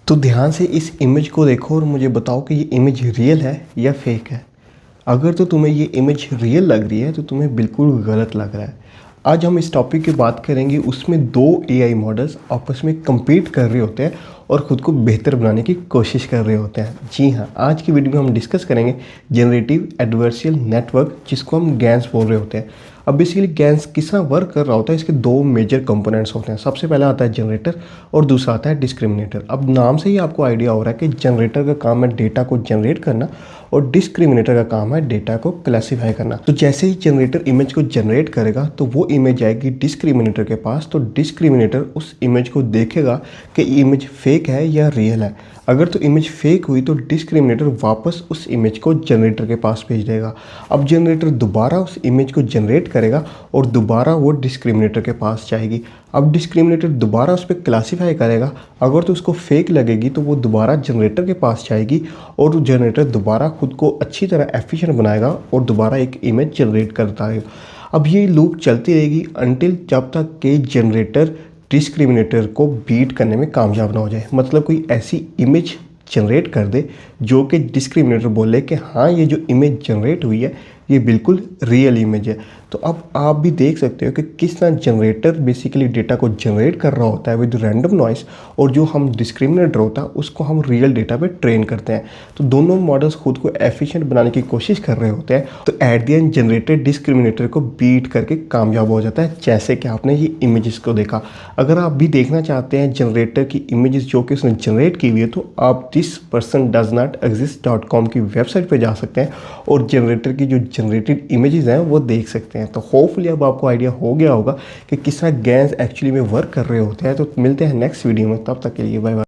तो ध्यान से इस इमेज को देखो और मुझे बताओ कि ये इमेज रियल है या फेक है। अगर तो तुम्हें ये इमेज रियल लग रही है तो तुम्हें बिल्कुल गलत लग रहा है। आज हम इस टॉपिक की बात करेंगे, उसमें दो एआई मॉडल्स आपस में compete कर रहे होते हैं और ख़ुद को बेहतर बनाने की कोशिश कर रहे होते हैं। जी हाँ, आज की वीडियो में हम डिस्कस करेंगे जनरेटिव एडवर्सियल नेटवर्क, जिसको हम गैन्स बोल रहे होते हैं। अब बेसिकली गैन्स किस तरह वर्क कर रहा होता है, इसके दो मेजर कंपोनेंट्स होते हैं। सबसे पहला आता है जनरेटर और दूसरा आता है डिस्क्रिमिनेटर। अब नाम से ही आपको आइडिया हो रहा है कि जनरेटर का काम है डेटा को जनरेट करना और डिस्क्रिमिनेटर का काम है डेटा को क्लासीफाई करना। तो जैसे ही जनरेटर इमेज को जनरेट करेगा तो वो इमेज आएगी डिस्क्रिमिनेटर के पास। तो डिस्क्रिमिनेटर उस इमेज को देखेगा कि इमेज फेक है या रियल है। अगर तो इमेज फेक हुई तो डिस्क्रिमिनेटर वापस उस इमेज को जनरेटर के पास भेज देगा। अब जनरेटर दोबारा उस इमेज को जनरेट करेगा और दोबारा वो डिस्क्रिमिनेटर के पास जाएगी। अब डिस्क्रिमिनेटर दोबारा उस पर क्लासीफाई करेगा। अगर तो उसको फेक लगेगी तो वो दोबारा जनरेटर के पास जाएगी और जनरेटर दोबारा खुद को अच्छी तरह एफिशिएंट बनाएगा और दोबारा एक इमेज जनरेट करता है। अब ये लूप चलती रहेगी अनटिल जब तक कि जनरेटर डिस्क्रिमिनेटर को बीट करने में कामयाब ना हो जाए। मतलब कोई ऐसी इमेज जनरेट कर दे जो कि डिस्क्रिमिनेटर बोले कि हाँ, ये जो इमेज जनरेट हुई है ये बिल्कुल रियल इमेज है। तो अब आप भी देख सकते हो कि किस तरह जनरेटर बेसिकली डेटा को जनरेट कर रहा होता है विद रैंडम नॉइस, और जो हम डिस्क्रिमिनेटर होता है उसको हम रियल डेटा पे ट्रेन करते हैं। तो दोनों मॉडल्स खुद को एफिशिएंट बनाने की कोशिश कर रहे होते हैं। तो at the end generator discriminator को बीट करके कामयाब हो जाता है, जैसे कि आपने ये इमेजेस को देखा। अगर आप भी देखना चाहते हैं जनरेटर की इमेजेस जो कि उसने जनरेट की हुई है, तो आप thispersondoesnotexist.com की वेबसाइट पर जा सकते हैं और जनरेटर की जो जनरेटेड इमेजेस हैं वो देख सकते हैं। तो होपफुली अब आपको आइडिया हो गया होगा कि किस तरह गैन्स एक्चुअली में वर्क कर रहे होते हैं। तो मिलते हैं नेक्स्ट वीडियो में, तब तक के लिए बाय बाय।